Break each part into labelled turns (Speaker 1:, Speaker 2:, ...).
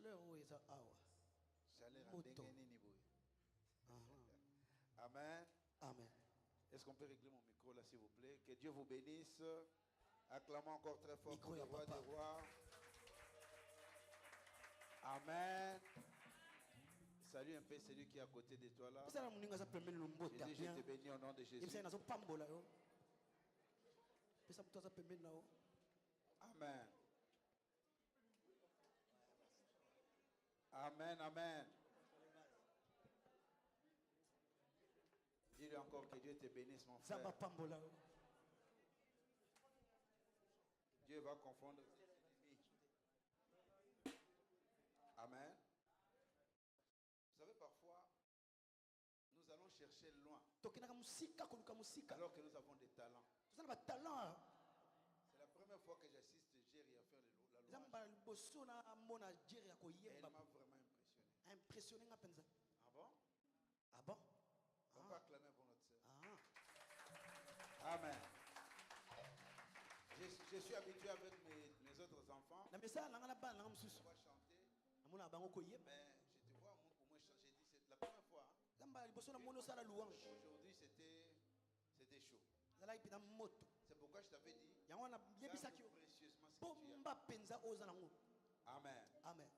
Speaker 1: chaleur où est awa.
Speaker 2: Chaleur à Amen.
Speaker 1: Amen.
Speaker 2: Est-ce qu'on peut régler mon micro là s'il vous plaît? Que Dieu vous bénisse. Acclamons encore très fort pour le roi des rois. Amen. Salue un peu celui qui est à côté de toi là. Je dis, je te bénis au nom de Jésus. Amen. Amen, amen. Dis-lui encore que Dieu te bénisse, mon frère. Dieu va confondre ses ennemis. Amen. Vous savez, parfois, nous allons chercher loin. Alors que nous avons des talents. C'est la première fois que j'assiste Jerry à faire la louange. Et elle m'a vraiment impressionné. Ah bon?
Speaker 1: Ah bon?
Speaker 2: On va acclamer pour notre sœur. Amen. Je suis habitué avec mes autres enfants. On va chanter. Mais je te vois, au moins j'ai dit c'est la première fois. Aujourd'hui c'était chaud. C'est pourquoi je t'avais dit. Précieusement ce que tu as. Amen.
Speaker 1: Amen.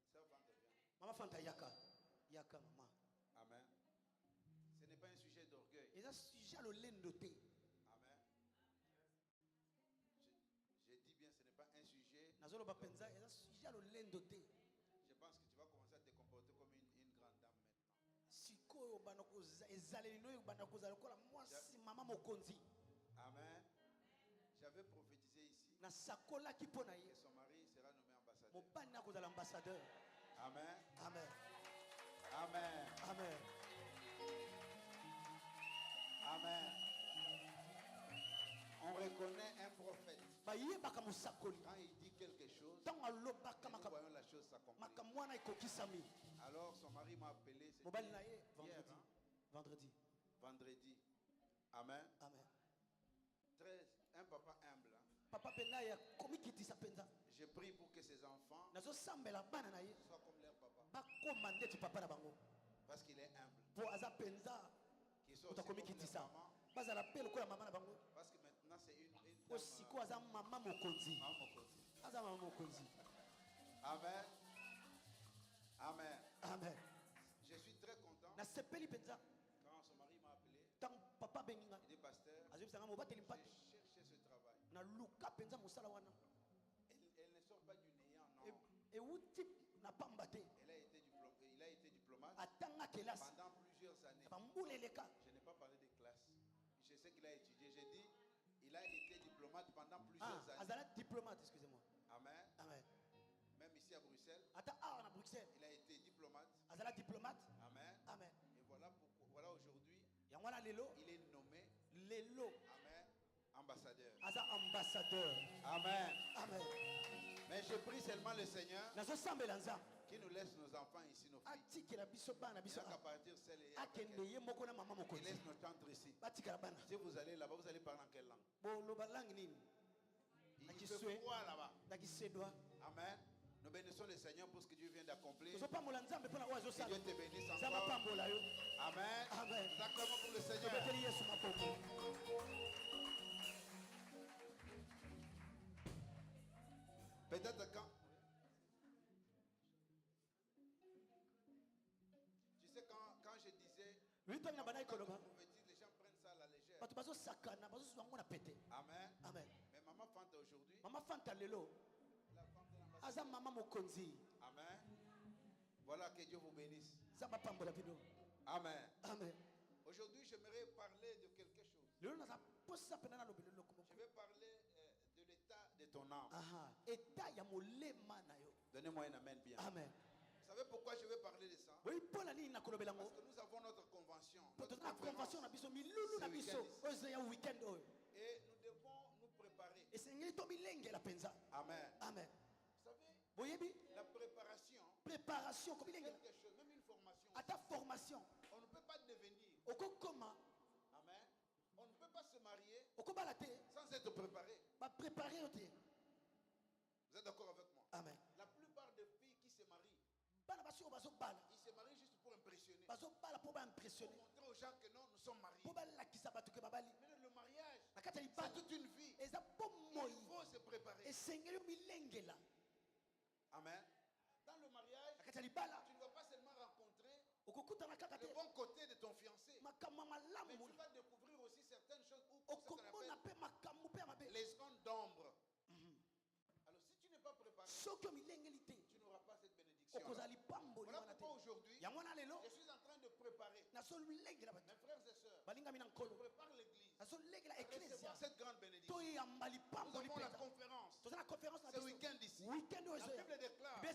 Speaker 2: Avant de parler de Jésus,
Speaker 1: Maman Fanta Yaka. Yaka maman.
Speaker 2: Amen. Ce n'est pas un sujet d'orgueil.
Speaker 1: Amen.
Speaker 2: Je dis bien, ce n'est pas un sujet.
Speaker 1: Je
Speaker 2: pense que tu vas commencer à te comporter comme une grande dame maintenant. Amen. J'avais prophétisé ici que son mari sera nommé ambassadeur. Amen.
Speaker 1: Amen.
Speaker 2: Amen.
Speaker 1: Amen.
Speaker 2: Amen. On reconnaît un prophète. Quand il dit quelque chose, nous voyons la chose s'accomplir. Alors son mari m'a appelé hier, vendredi. Amen.
Speaker 1: Amen.
Speaker 2: Un papa humble. Je prie pour que ses enfants soient comme leur papa. Parce qu'il est humble. Qu'ils soient aussi comme leur maman. Parce que maintenant c'est une maman Mokonzi. Amen. Amen.
Speaker 1: Amen.
Speaker 2: Je suis très content. Quand son mari m'a appelé, il dit pasteur, j'ai cherché ce travail. Elle ne sort pas du néant, non. Il a été diplomate pendant plusieurs années. Je n'ai pas parlé de classe. Je sais qu'il a étudié. J'ai dit, il a été diplomate pendant plusieurs années.
Speaker 1: Diplomate, excusez-moi.
Speaker 2: Amen.
Speaker 1: Amen.
Speaker 2: Même ici à Bruxelles, il a été diplomate. Amen.
Speaker 1: Amen.
Speaker 2: Et voilà aujourd'hui, il est nommé. Amen. Ambassadeur.
Speaker 1: Ambassadeur.
Speaker 2: Amen.
Speaker 1: Amen.
Speaker 2: Mais je prie seulement le Seigneur qui nous laisse nos enfants ici, nos filles. Il n'a qu'à partir celle et il laisse nos tantes ici. Si vous allez là-bas, vous allez parler en quelle langue? Il fait froid là-bas. Amen. Nous bénissons le Seigneur pour ce que Dieu vient d'accomplir. Que Dieu te bénisse encore. Amen. Nous acclamons pour le Seigneur. Peut-être quand... Tu sais, quand je disais... les gens prennent ça à la légère. Amen.
Speaker 1: Amen.
Speaker 2: Mais Maman Fanta aujourd'hui...
Speaker 1: Maman Fanta Lelo. Aza Maman Mokonzi.
Speaker 2: Amen. Voilà, que Dieu vous bénisse.
Speaker 1: Amen.
Speaker 2: Amen. Aujourd'hui, j'aimerais parler de quelque chose. Je vais parler de l'état de ton âme. Donnez-moi un amen bien.
Speaker 1: Amen.
Speaker 2: Vous savez pourquoi je vais parler de ça? Parce que nous avons notre convention. Notre conférence. Et nous devons nous préparer. Amen.
Speaker 1: Amen.
Speaker 2: Vous savez, la préparation, c'est quelque chose, même une formation. On ne peut pas devenir. Amen. sans être préparé. Vous êtes d'accord avec moi?
Speaker 1: Amen.
Speaker 2: La plupart des filles qui se marient, ils se marient juste pour impressionner. Pour montrer aux gens que non, nous sommes mariés. Mais le mariage, c'est toute une vie. Il faut se préparer. Amen. Dans le mariage, tu ne vas pas seulement rencontrer le bon côté de ton fiancé, mais tu vas découvrir aussi certaines choses ou ce qu'on appelle les zones d'ombre. Alors si tu n'es pas préparé, tu n'auras pas cette bénédiction. Voilà pourquoi aujourd'hui, je suis en train de préparer mes frères et sœurs. Je prépare l'église à recevoir cette grande bénédiction. Nous avons la conférence ce week-end ici. La Bible déclare que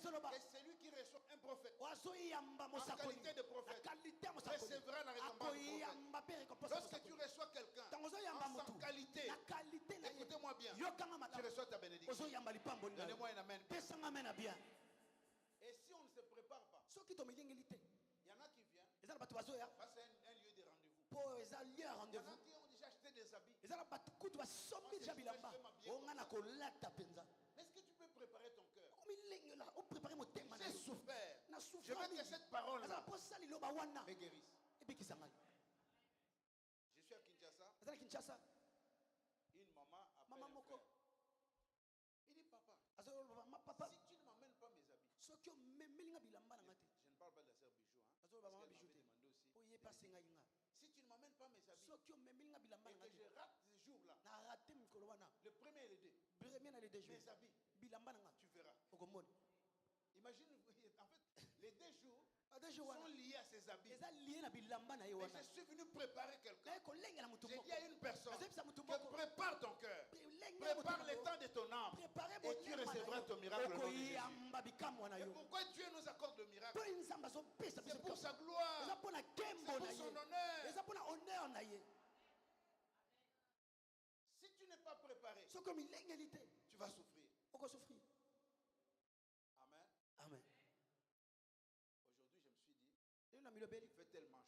Speaker 2: celui qui reçoit un prophète en qualité de prophète recevra la récompense. Lorsque tu reçois quelqu'un en sa qualité, écoutez-moi bien, tu reçois ta bénédiction. Donnez-moi un amen. Et si on ne se prépare pas, il y en a qui viennent, c'est un lieu de rendez-vous. Il y en a qui ont déjà acheté des habits. Est-ce que tu peux préparer ton cœur? J'ai souffert. Je veux que cette parole-là me guérisse. Je suis à Kinshasa. Une maman appelle un frère. Il dit, papa, si tu ne m'amènes pas mes habits, je ne parle pas de la sœur Bijou, parce qu'elle m'avait demandé aussi. Si tu ne m'amènes pas mes habits et que je rate ce jour-là, le premier et le deux, mes habits, tu verras. Imagine, en fait, les 2 jours sont liés à ses habits. Et je suis venu préparer quelqu'un. J'ai dit à une personne que prépare ton cœur, prépare le temps de ton âme, et tu recevras ton miracle au nom de Jésus. Et pourquoi Dieu nous accorde le miracle? C'est pour sa gloire, c'est pour son honneur. Si tu n'es pas préparé, tu vas souffrir. Amen.
Speaker 1: Amen.
Speaker 2: Aujourd'hui, je me suis dit, il fait tellement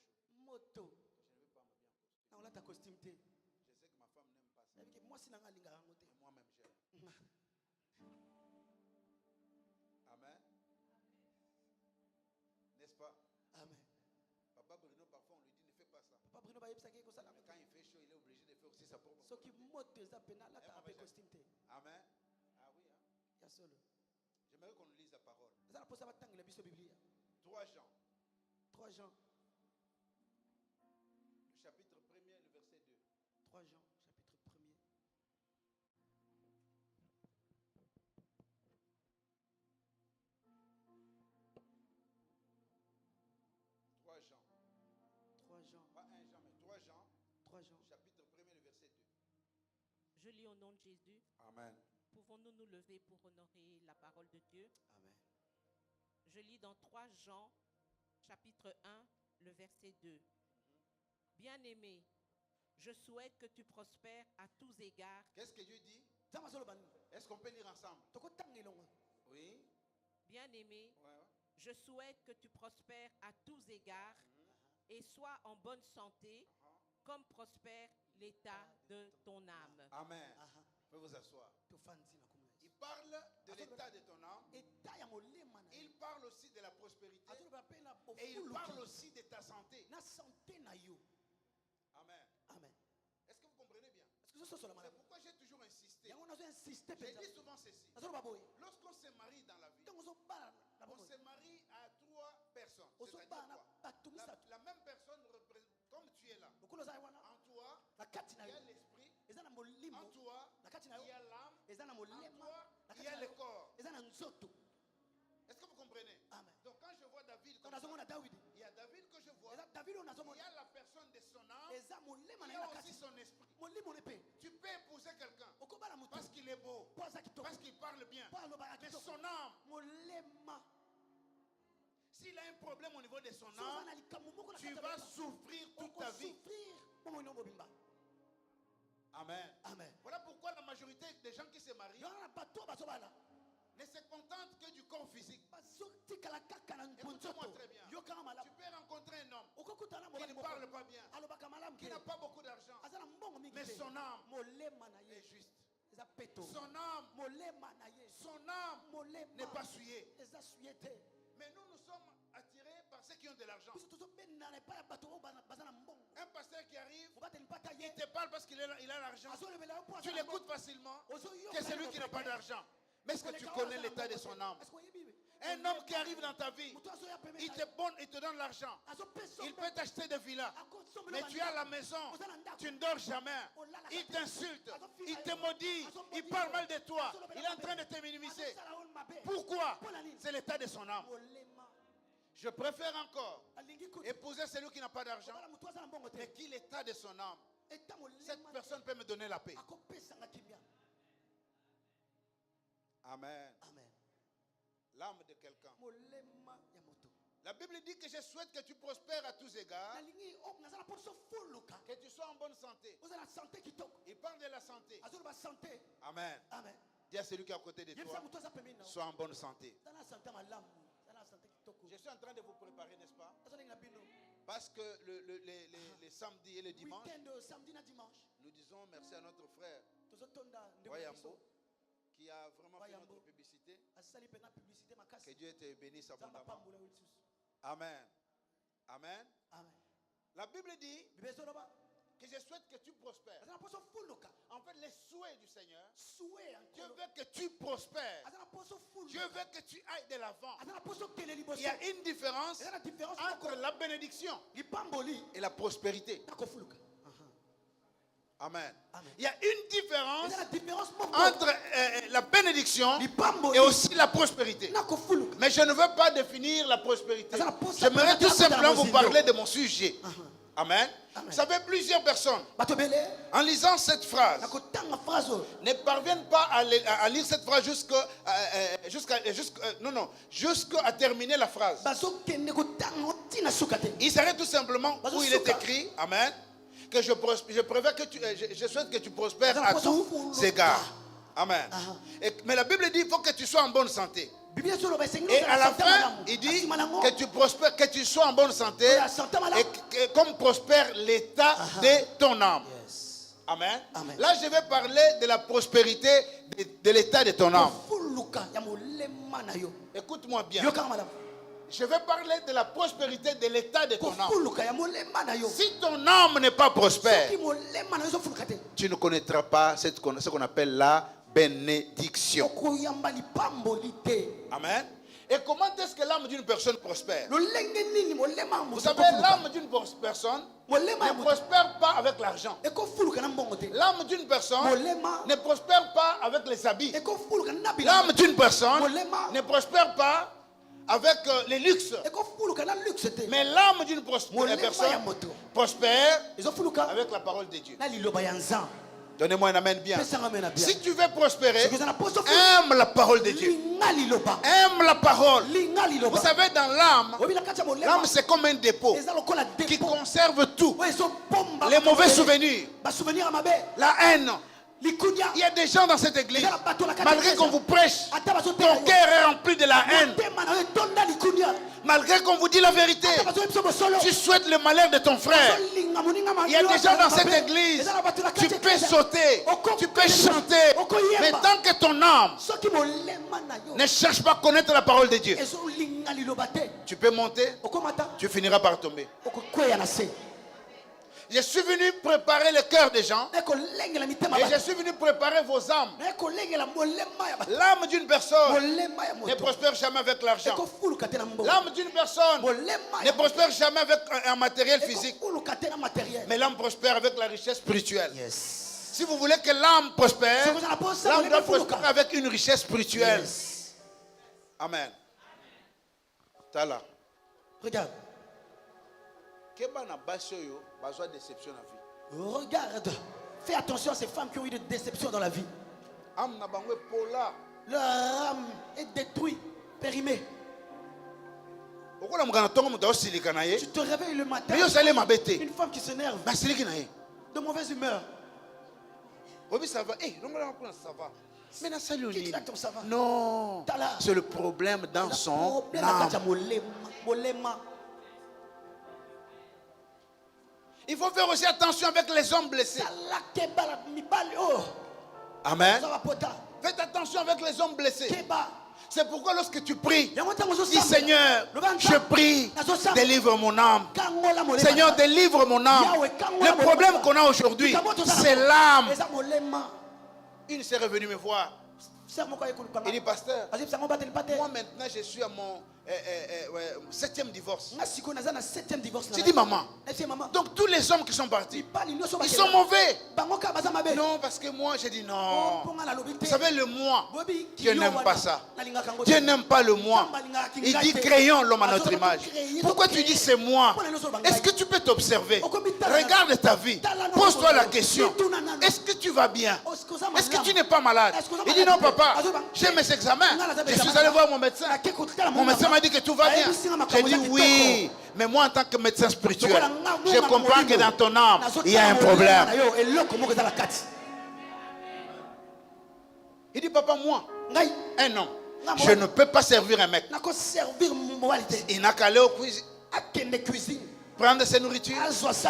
Speaker 2: chaud. Je ne veux pas m'habiller en costume. Je sais que ma femme n'aime pas ça. Et moi-même, j'aime. Amen. N'est-ce pas?
Speaker 1: Amen.
Speaker 2: Papa Bruno, parfois on lui dit ne fais pas ça. Mais quand il fait chaud, il est obligé de faire aussi sa propre. Amen. Ah oui, hein? J'aimerais qu'on lise la parole. 3 Jean.
Speaker 1: 3 Jean.
Speaker 2: Le chapitre 1er, le verset 2.
Speaker 1: 3 Jean, chapitre 1er.
Speaker 2: Jean.
Speaker 1: 3 Jean.
Speaker 2: Pas 1 Jean, mais 3 Jean.
Speaker 1: 3 Jean.
Speaker 2: Chapitre 1er, le verset 2.
Speaker 3: Je lis au nom de Jésus.
Speaker 2: Amen.
Speaker 3: Pouvons-nous nous lever pour honorer la parole de Dieu?
Speaker 1: Amen.
Speaker 3: Je lis dans 3 Jean, chapitre 1, le verset 2. Bien-aimé, je souhaite que tu prospères à tous égards.
Speaker 2: Qu'est-ce que Dieu dit? Est-ce qu'on peut lire ensemble? Oui.
Speaker 3: Bien-aimé, je souhaite que tu prospères à tous égards et sois en bonne santé, comme prospère l'état de ton âme.
Speaker 2: Amen. Vous pouvez vous asseoir. Il parle de l'état de ton âme. Il parle aussi de la prospérité. Et il parle aussi de ta santé. Amen.
Speaker 1: Amen.
Speaker 2: Est-ce que vous comprenez bien?
Speaker 1: C'est
Speaker 2: pourquoi j'ai toujours insisté. J'ai dit souvent ceci. Lorsqu'on se marie dans la vie, on se marie à 3 personnes. C'est-à-dire la même personne représente, comme tu es là. En toi, il y a l'esprit. En toi, il y a l'âme. En toi, il y a le corps. Est-ce que vous comprenez?
Speaker 1: Amen.
Speaker 2: Donc quand je vois David, il y a David que je vois. Il y a la personne de son âme. Il y a aussi son esprit. Tu peux épouser quelqu'un parce qu'il est beau, parce qu'il parle bien. Mais son âme, s'il a un problème au niveau de son âme, tu vas souffrir toute ta vie. Amen.
Speaker 1: Amen.
Speaker 2: Voilà pourquoi la majorité des gens qui se marient ne se contentent que du corps physique. Écoute-moi très bien. Tu peux rencontrer un homme qui ne parle pas bien, qui n'a pas beaucoup d'argent, Mais son âme est juste. Son âme n'est pas souillée. Mais nous sommes attirés par ceux qui ont de l'argent. Un pasteur qui arrive, il te parle parce qu'il a l'argent. Tu l'écoutes facilement que c'est lui qui n'a pas d'argent. Mais est-ce que tu connais l'état de son âme? Un homme qui arrive dans ta vie, il te donne l'argent. Il peut t'acheter des villas. Mais tu es à la maison, tu ne dors jamais. Il t'insulte, il te maudit, il parle mal de toi. Il est en train de te minimiser. Pourquoi? C'est l'état de son âme. Je préfère encore épouser celui qui n'a pas d'argent, mais qui est l'état de son âme. Cette personne peut me donner la paix. Amen. L'âme de quelqu'un. La Bible dit que je souhaite que tu prospères à tous égards, que tu sois en bonne santé. Il parle de la santé. Amen. Dis à celui qui est à côté de toi, sois en bonne santé. Je suis en train de vous préparer, n'est-ce pas? Parce que les samedis et les dimanches, nous disons merci à notre frère Wayambo, qui a vraiment fait notre publicité. Que Dieu te bénisse abondamment. Amen. Amen. La Bible dit que je souhaite que tu prospères. En fait, les souhaits du Seigneur, Dieu veut que tu prospères. Dieu veut que tu ailles de l'avant. Il y a une différence entre la bénédiction et la prospérité. Amen. Il y a une différence entre la bénédiction et aussi la prospérité. Mais je ne veux pas définir la prospérité. J'aimerais tout simplement vous parler de mon sujet. Amen. Vous savez, plusieurs personnes, en lisant cette phrase, ne parviennent pas à lire cette phrase jusqu'à terminer la phrase. Il s'arrête tout simplement où il est écrit. Amen. Que je souhaite que tu prospères à tous égards. Amen. Mais la Bible dit qu'il faut que tu sois en bonne santé. Et à la fin, il dit que tu prospères, que tu sois en bonne santé, et comme prospère l'état de ton âme. Amen. Là, je vais parler de la prospérité de l'état de ton âme. Écoute-moi bien. Je vais parler de la prospérité de l'état de ton âme. Si ton âme n'est pas prospère, tu ne connaîtras pas ce qu'on appelle la bénédiction. Amen. Et comment est-ce que l'âme d'une personne prospère? Vous savez, l'âme d'une personne ne prospère pas avec l'argent. L'âme d'une personne ne prospère pas avec les habits. L'âme d'une personne ne prospère pas avec les luxes. Mais l'âme d'une personne prospère avec la parole de Dieu. Donnez-moi un amen bien. Si tu veux prospérer, aime la parole de Dieu. Aime la parole. Vous savez, dans l'âme, l'âme c'est comme un dépôt qui conserve tout. Les mauvais souvenirs, la haine. Il y a des gens dans cette église, malgré qu'on vous prêche, ton cœur est rempli de la haine. Malgré qu'on vous dit la vérité, tu souhaites le malheur de ton frère. Il y a des gens dans cette église, tu peux sauter, tu peux chanter, mais tant que ton âme ne cherche pas à connaître la parole de Dieu, tu peux monter, tu finiras par tomber. Je suis venu préparer le cœur des gens et je suis venu préparer vos âmes. L'âme d'une personne ne prospère jamais avec l'argent. L'âme d'une personne ne prospère jamais avec un matériel physique. Mais l'âme prospère avec la richesse spirituelle. Si vous voulez que l'âme prospère, l'âme doit prospérer avec une richesse spirituelle. Amen. Tala.
Speaker 1: Regarde. Regarde, fais attention à ces femmes qui ont eu des déceptions dans la vie. Leur âme est détruite, périmée. Tu te réveilles le matin, une femme qui s'énerve, de mauvaise humeur.
Speaker 2: Ça va. Mais
Speaker 1: ça va.
Speaker 2: Non, c'est le problème dans son âme.
Speaker 1: Il faut faire aussi attention avec les hommes blessés. Amen. Faites attention avec les hommes blessés. C'est pourquoi lorsque tu pries, dis Seigneur, je prie, délivre mon âme. Seigneur, délivre mon âme. Le problème qu'on a aujourd'hui, c'est l'âme. Une s'est revenue me voir. Il dit, pasteur, moi maintenant je suis à mon 7e divorce. J'ai dit, maman, donc tous les hommes qui sont partis, ils sont mauvais. Non, parce que moi j'ai dit non. Vous savez, le moi, Dieu n'aime pas ça. Dieu n'aime pas le moi. Il dit, créons l'homme à notre image. Pourquoi tu dis c'est moi? Est-ce que tu peux t'observer? Regarde ta vie. Pose-toi la question. Est-ce que tu vas bien? Est-ce que tu n'es pas malade? Il dit, non papa, j'ai mes examens. Je suis allé voir mon médecin. Mon médecin m'a dit que tout va bien. J'ai dit oui, mais moi en tant que médecin spirituel, je comprends que dans ton âme, il y a un problème. Il dit, papa, moi, un homme, je ne peux pas servir un mec. Il n'a qu'à aller aux cuisines, prendre ses nourritures.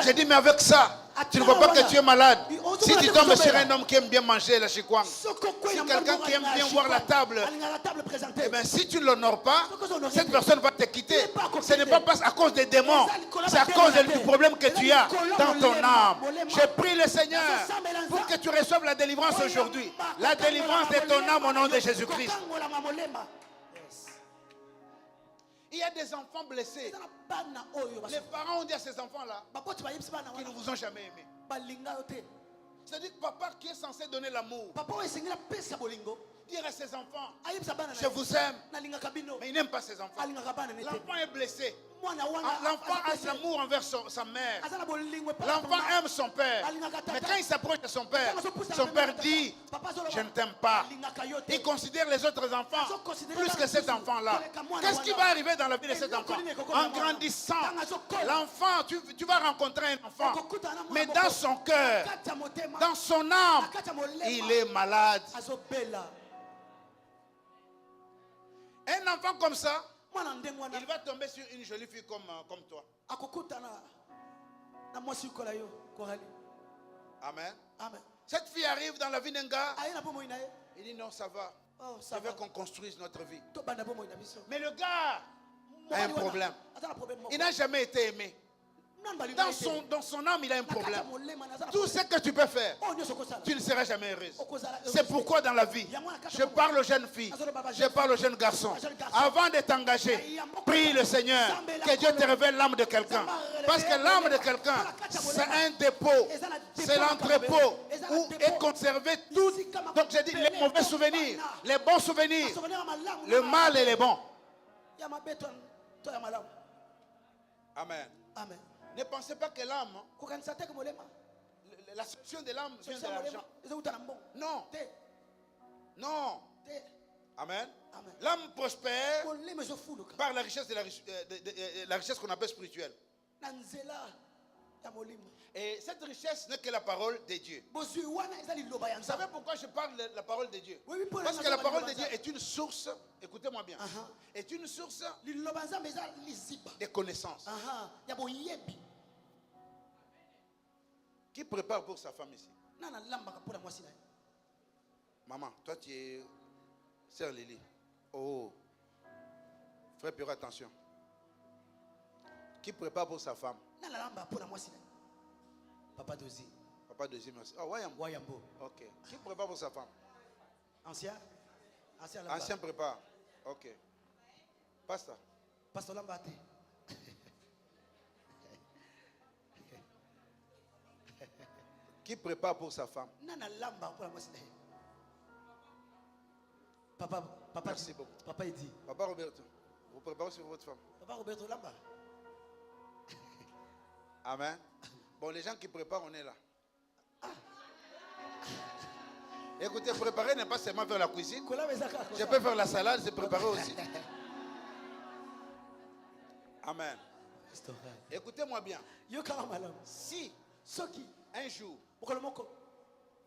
Speaker 1: J'ai dit, mais avec ça, tu ne vois pas que tu es malade. Si tu tombes sur un homme qui aime bien manger la chikwang, si quelqu'un qui aime bien voir la table, eh bien, si tu ne l'honores pas, cette personne va te quitter. Ce n'est pas à cause des démons, c'est à cause du problème que tu as dans ton âme. Je prie le Seigneur pour que tu reçoives la délivrance aujourd'hui. La délivrance de ton âme au nom de Jésus-Christ. Il y a des enfants blessés. Les parents ont dit à ces enfants-là qu'ils ne vous ont jamais aimé. C'est-à-dire que papa qui est censé donner l'amour, dire à ses enfants, je vous aime, mais il n'aime pas ses enfants. L'enfant est blessé. L'enfant a de l'amour envers sa mère. L'enfant aime son père. Mais quand il s'approche de son père dit, je ne t'aime pas. Il considère les autres enfants plus que cet enfant-là. Qu'est-ce qui va arriver dans la vie de cet enfant? En grandissant, l'enfant, tu vas rencontrer un enfant, mais dans son cœur, dans son âme, il est malade. Un enfant comme ça, il va tomber sur une jolie fille comme toi. Amen. Cette fille arrive dans la vie d'un gars. Il dit non, ça va. Je veux qu'on construise notre vie. Mais le gars a un problème. Il n'a jamais été aimé. Dans son âme, il a un problème. Tout ce que tu peux faire, tu ne seras jamais heureuse. C'est pourquoi dans la vie, je parle aux jeunes filles, je parle aux jeunes garçons. Avant de t'engager, prie le Seigneur que Dieu te révèle l'âme de quelqu'un. Parce que l'âme de quelqu'un, c'est un dépôt, c'est l'entrepôt où est conservé tout. Donc je dis les mauvais souvenirs, les bons souvenirs, le mal et les bons. Amen.
Speaker 2: Amen.
Speaker 1: Ne pensez pas que l'âme, la solution de l'âme vient de l'argent. Non. Non. Amen. L'âme prospère par la richesse, la richesse qu'on appelle spirituelle. Et cette richesse n'est que la parole de Dieu. Vous savez pourquoi je parle de la parole de Dieu? Parce que la parole de Dieu est une source, écoutez-moi bien, est une source de connaissances. Qui prépare pour sa femme ici? Maman, toi tu es sœur Lily. Oh, frère Pierrot, attention. Qui prépare pour sa femme?
Speaker 2: Papa Dozi.
Speaker 1: Papa Dozi, merci. Oh, Wayambo. Ok. Qui prépare pour sa femme?
Speaker 2: Ancien
Speaker 1: prépare. Ok. Pasteur.
Speaker 2: Pasteur Lambate.
Speaker 1: Qui prépare pour sa femme?
Speaker 2: Papa,
Speaker 1: merci beaucoup.
Speaker 2: Papa il dit.
Speaker 1: Papa Roberto, vous préparez sur votre femme?
Speaker 2: Papa Roberto Lamba.
Speaker 1: Amen. Bon, les gens qui préparent, on est là. Écoutez, préparer n'est pas seulement faire la cuisine. Je peux faire la salade, c'est préparer aussi. Amen. Écoutez-moi bien. Si un jour,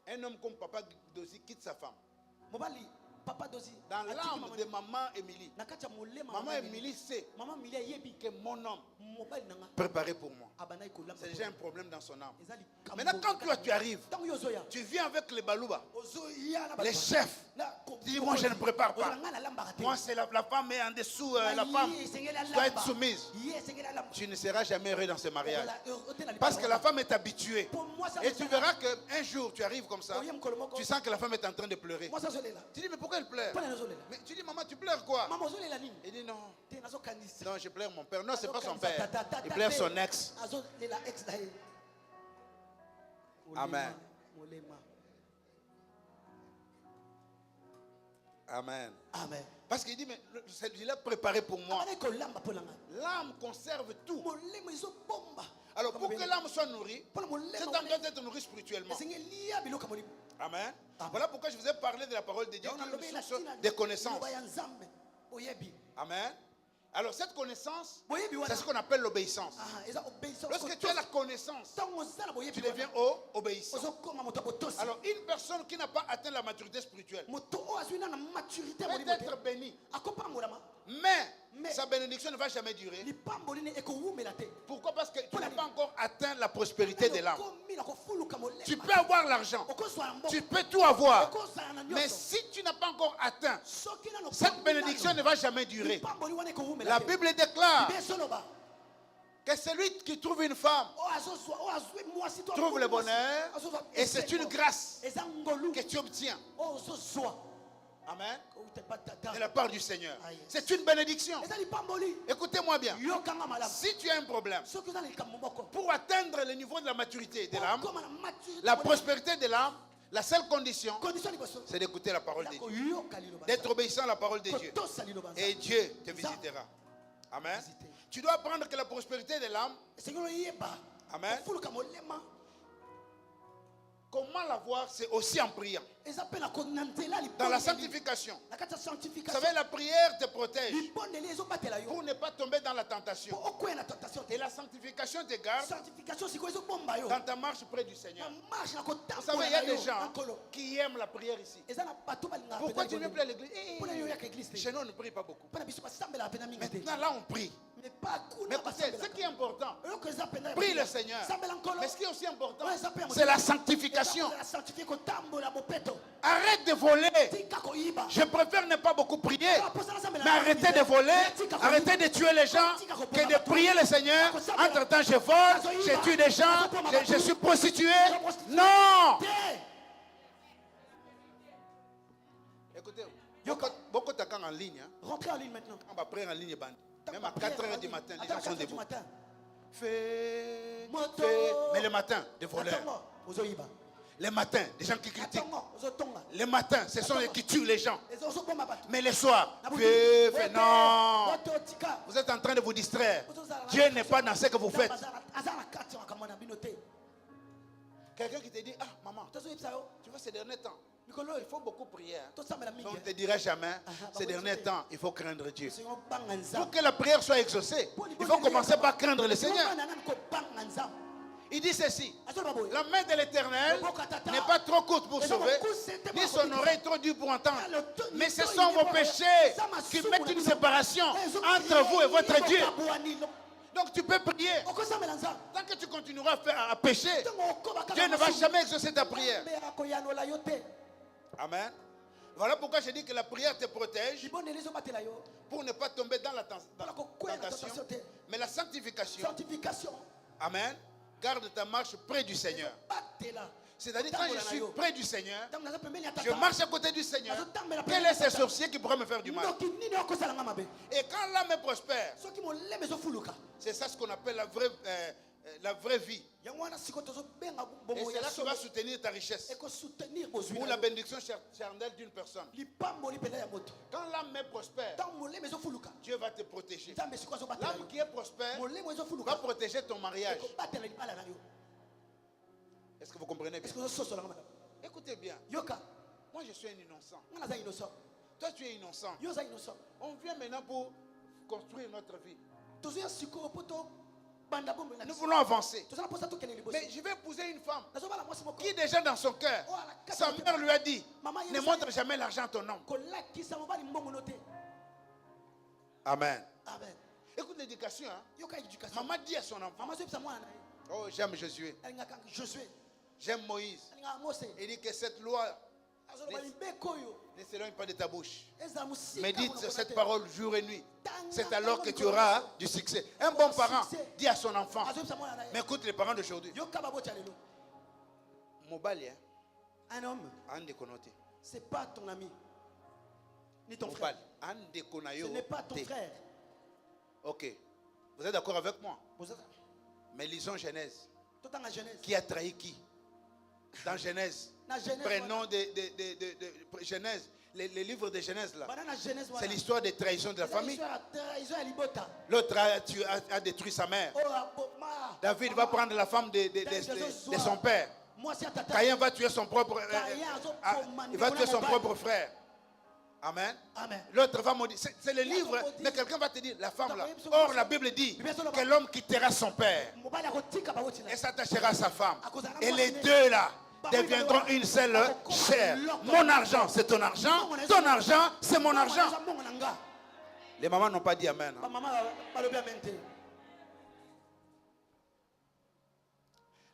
Speaker 1: un homme comme Papa Dozi quitte sa femme, Dans l'âme de maman Émilie. Maman Émilie sait que mon homme préparé pour moi. C'est déjà un problème dans son âme. Maintenant, quand toi tu arrives, tu viens avec les balouba, les chefs. Tu dis, moi je ne prépare pas. Moi c'est la femme est en dessous, la femme doit être soumise. Tu ne seras jamais heureux dans ce mariage. Parce que la femme est habituée. Et tu verras qu'un jour tu arrives comme ça, tu sens que la femme est en train de pleurer. Tu dis, mais pourquoi elle pleure? Mais tu dis, maman, tu pleures quoi? Il dit, non. Non, je pleure mon père. Non, c'est pas son père. Il pleure son ex. Amen. Amen.
Speaker 2: Amen.
Speaker 1: Parce qu'il dit, mais il a préparé pour moi. L'âme conserve tout. Alors pour que l'âme soit nourrie, cette âme doit être nourrie spirituellement. Amen. Voilà pourquoi je vous ai parlé de la parole de Dieu, qui est une source de connaissances. Amen. Alors cette connaissance, c'est ce qu'on appelle l'obéissance. Lorsque tu as la connaissance, tu deviens obéissant. Alors une personne qui n'a pas atteint la maturité spirituelle peut être bénie, mais sa bénédiction ne va jamais durer. Pourquoi? Parce que tu n'as pas encore atteint la prospérité de l'âme. Tu peux avoir l'argent, tu peux tout avoir, mais si tu n'as pas encore atteint, cette bénédiction ne va jamais durer. La Bible déclare que celui qui trouve une femme trouve le bonheur, et c'est une grâce que tu obtiens. Amen. De la part du Seigneur. C'est une bénédiction. Écoutez-moi bien. Si tu as un problème, pour atteindre le niveau de la maturité de l'âme, la prospérité de l'âme, la seule condition, c'est d'écouter la parole de Dieu, d'être obéissant à la parole de Dieu. Et Dieu te visitera. Amen. Tu dois apprendre que la prospérité de l'âme, amen, comment l'avoir? C'est aussi en priant. Dans la sanctification. Vous savez, la prière te protège pour ne pas tomber dans la tentation. Et la sanctification te garde dans ta marche près du Seigneur. Vous savez, il y a des gens qui aiment la prière ici. Pourquoi tu ne viens plus à l'église? Chez nous, on ne prie pas beaucoup. Maintenant, là, on prie. Mais écoutez, ce qui est important, prie le Seigneur. Mais ce qui est aussi important, c'est la sanctification. Arrête de voler. Je préfère ne pas beaucoup prier, mais arrêtez de voler, arrêtez de tuer les gens, que de prier le Seigneur. Entre temps, je vole, je tue des gens, je suis prostitué. Non! Écoutez, beaucoup d'attaques en ligne.
Speaker 2: Rentrez en ligne maintenant.
Speaker 1: On va prier en ligne. Même à 4 h du matin, les gens sont debout. Mais le matin, des voleurs. Les matins, des gens qui critiquent. Les matins, ce sont les qui tuent les gens. Mais les soirs, non. Vous êtes en train de vous distraire. Dieu n'est pas dans ce que vous faites. Quelqu'un qui te dit, ah maman, tu vois ces derniers temps, il faut beaucoup prier. Mais on ne te dira jamais, ces derniers temps, il faut craindre Dieu. Pour que la prière soit exaucée, il faut commencer par craindre le Seigneur. Il dit ceci, la main de l'Éternel n'est pas trop courte pour sauver, ni son oreille trop dure pour entendre. Mais ce sont vos péchés qui mettent une séparation entre vous et votre Dieu. Donc tu peux prier. Tant que tu continueras à pécher, Dieu ne va jamais exaucer ta prière. Amen. Voilà pourquoi je dis que la prière te protège pour ne pas tomber dans la tentation. Mais la sanctification, amen, garde ta marche près du Seigneur. C'est-à-dire quand je suis près du Seigneur, je marche à côté du Seigneur. Quel est ce sorcier qui pourrait me faire du mal? Et quand l'âme est prospère, c'est ça ce qu'on appelle la vraie vie. Et c'est là que tu vas soutenir ta richesse ou la bénédiction charnelle d'une personne. Quand l'âme est prospère, Dieu va te protéger. L'âme qui est prospère va protéger ton mariage. Est-ce que vous comprenez bien? Écoutez bien. Moi je suis un innocent. Toi tu es innocent. On vient maintenant pour construire notre vie. Nous voulons avancer. Mais je vais épouser une femme qui déjà dans son cœur, sa mère lui a dit, ne montre jamais l'argent à ton homme. Amen. Écoute l'éducation. Hein? Maman dit à son enfant, oh j'aime Josué, j'aime Moïse. Il dit que cette loi ne s'éloigne pas de ta bouche. Médite cette parole jour et nuit. C'est alors que tu auras du succès. Un bon parent dit à son enfant, mais écoute les parents d'aujourd'hui. Mobali,
Speaker 2: un homme, c'est pas ton ami, ni ton frère. Ce n'est pas ton frère.
Speaker 1: Ok. Vous êtes d'accord avec moi? Mais lisons Genèse. Qui a trahi qui? Dans Genèse. Prenons de Genèse. Les livres de Genèse là. C'est l'histoire des trahisons de la famille. L'autre a détruit sa mère. David va prendre la femme de son père. Caïn va tuer son propre il va tuer son propre frère. Amen. L'autre va maudire. C'est le livre, mais quelqu'un va te dire, la femme là. Or, la Bible dit que l'homme quittera son père et s'attachera à sa femme. Et les deux là deviendront une seule chair. Mon argent, c'est ton argent. Ton argent, c'est mon argent. Les mamans n'ont pas dit amen. Hein.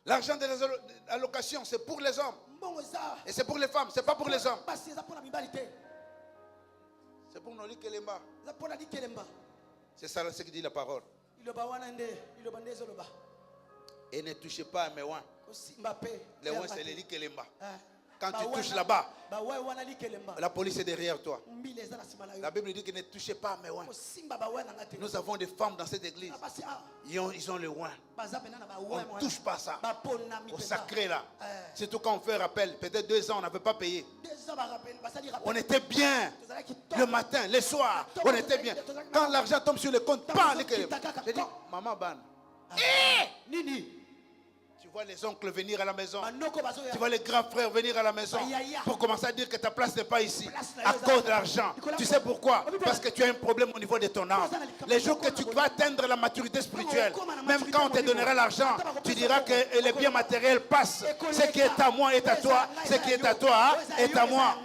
Speaker 1: L'argent des allocations, c'est pour les hommes. Et c'est pour les femmes, c'est pas pour les hommes. C'est pour Noli Kelemba. C'est ça ce que dit la parole. Et ne touchez pas à mes ouins. Les ouins, c'est les Kelemba. Quand tu touches là-bas, la police est derrière toi. La Bible dit que ne touchez pas à mes ouins. Nous avons des femmes dans cette église. Ils ont le ouin. On ne touche pas ça. Au sacré là. Surtout quand on fait rappel. Peut-être 2 ans, on n'avait pas payé. On était bien. Le matin, le soir, on était bien. Quand l'argent tombe sur le compte, j'ai dit, maman Ban. Nini. Tu vois les oncles venir à la maison. Tu vois les grands frères venir à la maison. Pour commencer à dire que ta place n'est pas ici. À cause de l'argent. Tu sais pourquoi? Parce que tu as un problème au niveau de ton âme. Les jours que tu vas atteindre la maturité spirituelle, même quand on te donnera l'argent, tu diras que les biens matériels passent. Ce qui est à moi est à toi. Ce qui est à toi est à moi.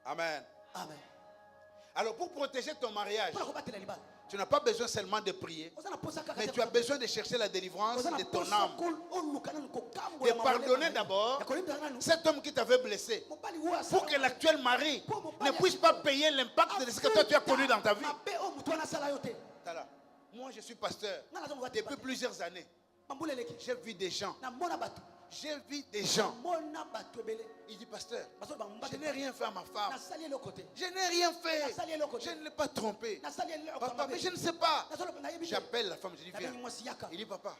Speaker 1: Amen. Alors pour protéger ton mariage, tu n'as pas besoin seulement de prier, mais tu as besoin de chercher la délivrance de ton âme. De pardonner d'abord cet homme qui t'avait blessé, pour que l'actuel mari ne puisse pas payer l'impact de ce que toi tu as connu dans ta vie. Moi je suis pasteur depuis plusieurs années. J'ai vu des gens. J'ai vu des gens. Il dit, pasteur, je n'ai rien fait à ma femme. Je n'ai rien fait. Je ne l'ai pas trompé. Papa, mais je ne sais pas. J'appelle la femme, je dis, viens. Il dit, papa,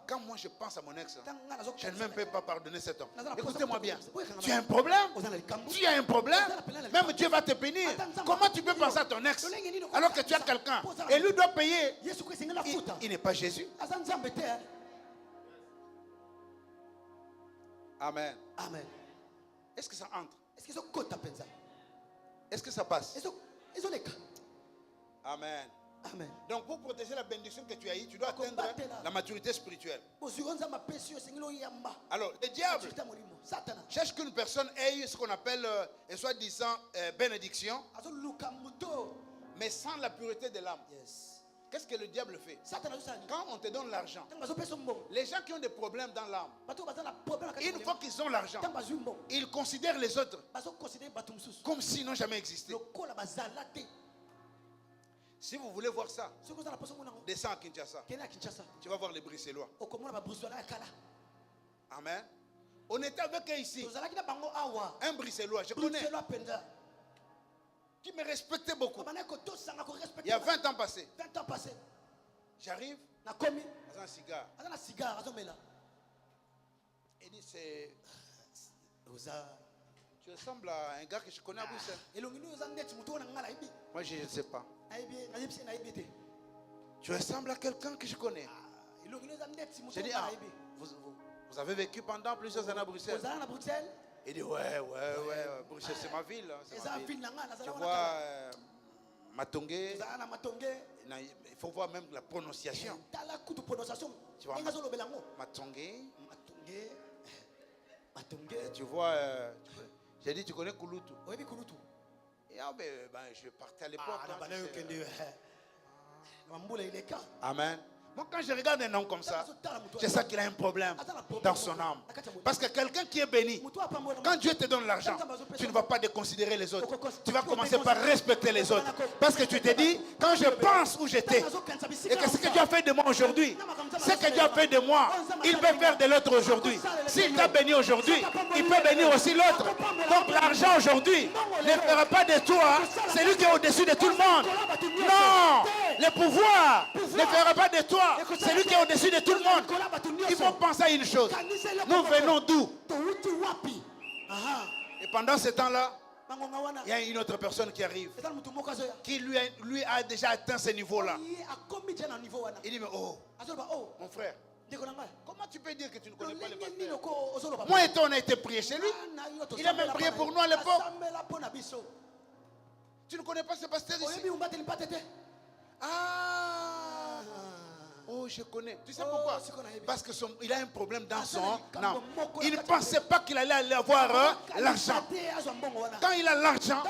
Speaker 1: quand moi je pense à mon ex, je ne même peux pas pardonner cet homme. Écoutez-moi bien. Tu as un problème? Tu as un problème? Même Dieu va te bénir. Comment tu peux penser à ton ex alors que tu as quelqu'un et lui doit payer? Il n'est pas Jésus. Amen. Est-ce que ça entre? Est-ce que ça passe? Amen. Donc pour protéger la bénédiction que tu as eue, tu dois atteindre la maturité spirituelle. Alors le diable cherche qu'une personne ait ce qu'on appelle soi-disant bénédiction, mais sans la pureté de l'âme. Qu'est-ce que le diable fait? Quand on te donne l'argent, les gens qui ont des problèmes dans l'âme, une fois qu'ils ont l'argent, ils considèrent les autres comme s'ils n'ont jamais existé. Si vous voulez voir ça, descends à Kinshasa. Tu vas voir les Bruxellois. Amen. On était avec eux ici. Un Bruxellois, je connais, qui me respectait beaucoup. Il y a 20 ans passés. J'arrive dans un cigare. Il dit, tu ressembles à un gars que je connais à Bruxelles. Moi je ne sais pas. Tu ressembles à quelqu'un que je connais. J'ai dit, vous avez vécu pendant plusieurs années à Bruxelles? Il dit, ouais, Bruxelles c'est ma ville. Tu vois, Matongé. Il faut voir même la prononciation. Tu vois, Matongé. Tu vois, j'ai dit, tu connais Kouloutou. Et je partais à l'époque. Amen. Moi, quand je regarde un homme comme ça, je sais qu'il a un problème dans son âme. Parce que quelqu'un qui est béni, quand Dieu te donne l'argent, tu ne vas pas déconsidérer les autres. Tu vas commencer par respecter les autres. Parce que tu te dis, quand je pense où j'étais, et que ce que Dieu a fait de moi aujourd'hui, ce que Dieu a fait de moi, il peut faire de l'autre aujourd'hui. S'il t'a béni aujourd'hui, il peut bénir aussi l'autre. Donc l'argent aujourd'hui ne fera pas de toi celui qui est au-dessus de tout le monde. Non, le pouvoir ne fera pas de toi celui qui est au-dessus de tout le monde. Il faut penser à une chose. Nous venons d'où? Et pendant ce temps-là, il y a une autre personne qui arrive, qui lui a déjà atteint ce niveau-là. Il dit, mais oh, mon frère, comment tu peux dire que tu ne connais pas le pasteur? Moi et toi, on a été prié chez lui. Il a même prié pour nous à l'époque. Tu ne connais pas ce pasteur ici? Ah! Oh, je connais. Tu sais pourquoi? Parce qu'il a un problème dans son âme. Il ne pensait pas qu'il allait avoir l'argent. Quand il a l'argent,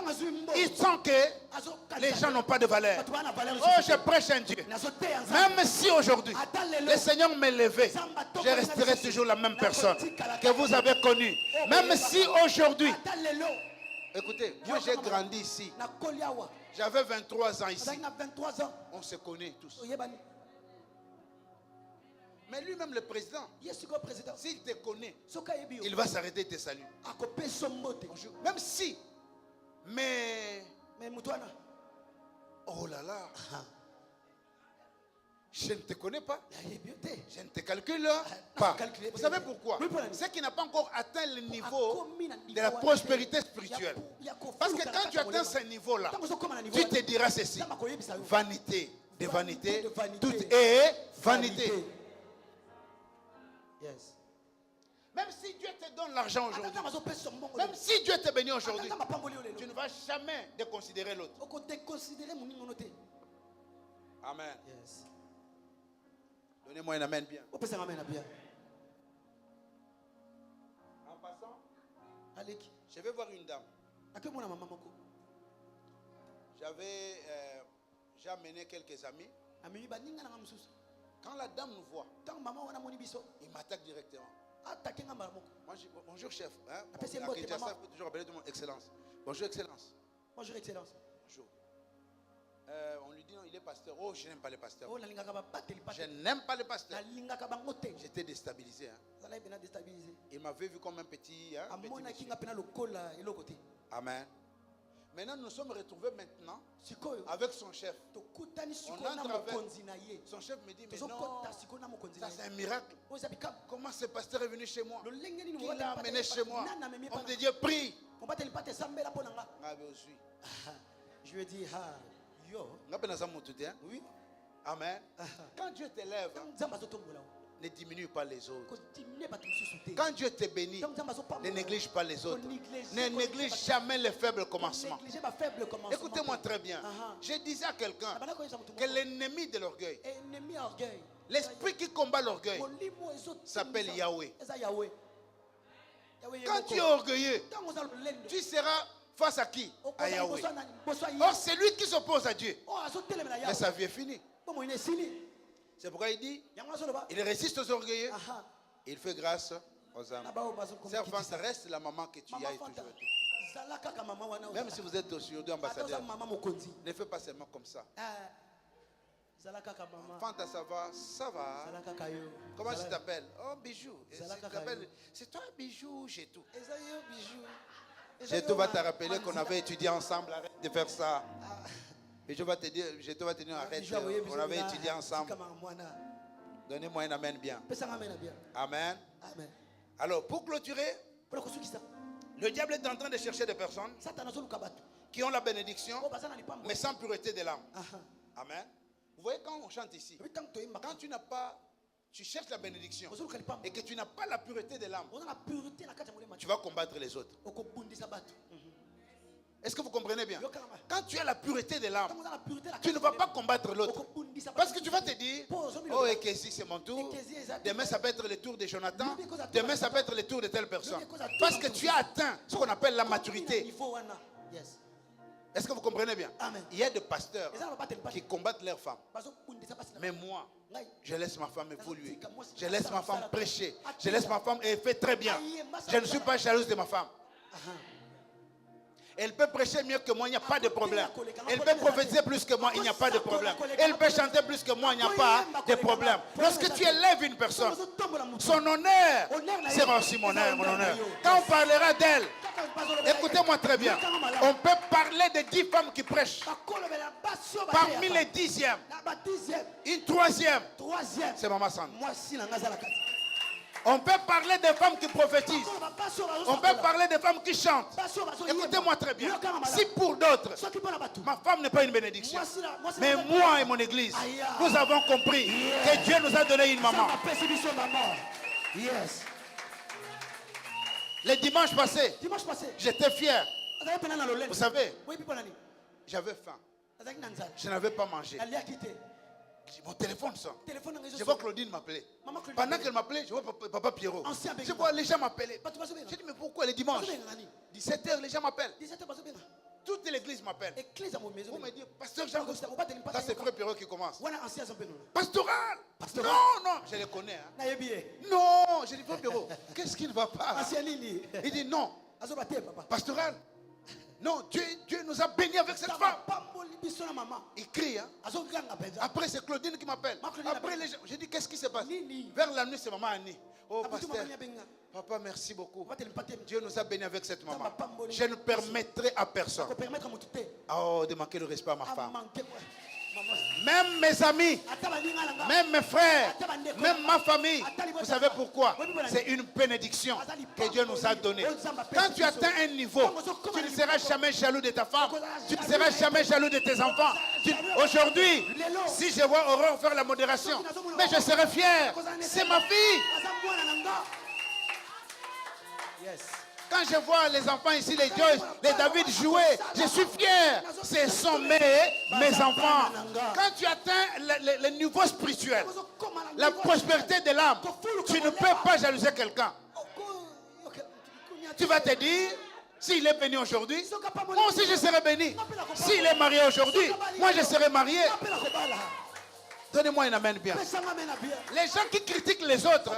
Speaker 1: il sent que les gens n'ont pas de valeur. Oh, je prêche un Dieu. Même si aujourd'hui, le Seigneur m'est levé, je resterai toujours la même personne que vous avez connue. Même si aujourd'hui, écoutez, moi j'ai grandi ici. J'avais 23 ans ici. On se connaît tous. Mais lui-même, le président, s'il te connaît, il va s'arrêter et te saluer. Même si. Mais. Oh là là. Je ne te connais pas. Je ne te calcule pas. Vous savez pourquoi? C'est qu'il n'a pas encore atteint le niveau de la prospérité spirituelle. Parce que quand tu atteins ce niveau-là, tu te diras ceci. Vanité, de vanité, tout est vanité. Yes. Même si Dieu te donne l'argent aujourd'hui, même si Dieu te bénit aujourd'hui, tu ne vas jamais déconsidérer l'autre. Amen. Yes. Donnez-moi un amen bien. En passant, je vais voir une dame. J'ai amené quelques amis. Quand la dame nous voit, il m'attaque directement. Moi, je dis, bonjour chef. Hein? Bon, peut toujours appeler tout le monde Excellence. Bonjour Excellence.
Speaker 4: Bonjour Excellence.
Speaker 1: Bonjour. On lui dit non, il est pasteur. Oh, je n'aime pas le pasteur. Je n'aime pas le pasteur. J'étais déstabilisé. Hein? Il m'avait vu comme un petit. Hein, Amen. Maintenant, nous sommes retrouvés maintenant avec son chef. On entre avec. Son chef me dit, mais non, ça c'est un miracle. Comment ce pasteur est venu chez moi? Qui l'a amené chez moi? On te dit, prie.
Speaker 4: Je lui ai dit, yo.
Speaker 1: Oui. Amen. Quand Dieu t'élève, ne diminue pas les autres. Quand Dieu te bénit, ne néglige pas les autres. Ne néglige jamais les faibles commencements. Écoutez-moi très bien. Je disais à quelqu'un que l'ennemi de l'orgueil, l'esprit qui combat l'orgueil, s'appelle Yahweh. Quand tu es orgueilleux, tu seras face à qui? À Yahweh. Or, c'est lui qui s'oppose à Dieu. Mais sa vie est finie. C'est pourquoi il dit, il résiste aux orgueilleux, il fait grâce aux âmes. Servante, ça reste la maman que tu y ailles toujours. Même si vous êtes aujourd'hui ambassadeur, ne fais pas seulement comme ça. Fanta, ça va? Ça va. Comment tu t'appelles? Oh, Bijou. C'est toi, Bijou, j'ai tout. J'ai tout va te rappeler qu'on avait étudié ensemble. Arrête de faire ça. Et je vais te dire, arrête. On avait étudié ensemble. Donnez-moi un amen bien. Amen. Alors, pour clôturer, le diable est en train de chercher des personnes qui ont la bénédiction, mais sans pureté de l'âme. Amen. Vous voyez, quand on chante ici, quand tu cherches la bénédiction et que tu n'as pas la pureté de l'âme, tu vas combattre les autres. Est-ce que vous comprenez bien? Quand tu as la pureté de l'âme, tu ne vas pas combattre l'autre. Parce que tu vas te dire, oh, Ekezi, c'est mon tour. Demain, ça peut être le tour de Jonathan. Demain, ça peut être le tour de telle personne. Parce que tu as atteint ce qu'on appelle la maturité. Est-ce que vous comprenez bien? Il y a des pasteurs qui combattent leurs femmes. Mais moi, je laisse ma femme évoluer. Je laisse ma femme prêcher. Je laisse ma femme et elle fait très bien. Je ne suis pas jalouse de ma femme. Elle peut prêcher mieux que moi, il n'y a pas de problème. Elle peut prophétiser plus que moi, il n'y a pas de problème. Elle peut chanter plus que moi, il n'y a pas de problème. Lorsque tu élèves une personne, son honneur sera aussi mon honneur. Quand on parlera d'elle, écoutez-moi très bien, on peut parler de 10 femmes qui prêchent. Parmi les 10e, une 3e, c'est Maman Sandra. On peut parler des femmes qui prophétisent. On peut parler des femmes qui chantent. Écoutez-moi très bien. Si pour d'autres, ma femme n'est pas une bénédiction, mais moi et mon église, nous avons compris que Dieu nous a donné une maman. Le dimanche passé, j'étais fier. Vous savez, j'avais faim. Je n'avais pas mangé. Mon téléphone sonne. Je vois Claudine m'appeler. Pendant qu'elle m'appelait, je vois Papa Pierrot. Je vois les gens m'appeler. Je dis, mais pourquoi les dimanches 17h, les gens m'appellent. Toute l'église m'appelle. Vous me dites, pasteur Jean, ça c'est Frère Pierrot qui commence. Pastoral. Non, je les connais. Non, j'ai dit, Frère Pierrot, qu'est-ce qui ne va pas? Il dit, non. Pastoral. Non, Dieu nous a bénis avec cette femme. Il crie. Après, c'est Claudine qui m'appelle. Après, les gens, j'ai dit, qu'est-ce qui se passe? Vers la nuit, c'est Maman Annie. Oh, pasteur, papa, merci beaucoup. Dieu nous a bénis avec cette maman. Je ne permettrai à personne de manquer le respect à ma femme. Même mes amis, même mes frères, même ma famille. Vous savez pourquoi? C'est une bénédiction que Dieu nous a donnée. Quand tu atteins un niveau, tu ne seras jamais jaloux de ta femme. Tu ne seras jamais jaloux de tes enfants. Aujourd'hui, si je vois Aurore faire la modération, mais je serai fier. C'est ma fille. Quand je vois les enfants ici, les Joyce, les David jouer, je suis fier. Ce sont mes enfants. Quand tu atteins le niveau spirituel, la prospérité de l'âme, tu ne peux pas jalouser quelqu'un. Tu vas te dire, s'il est béni aujourd'hui, moi aussi je serai béni. S'il est marié aujourd'hui, moi je serai marié. Donnez-moi un amen bien. Les gens qui critiquent les autres,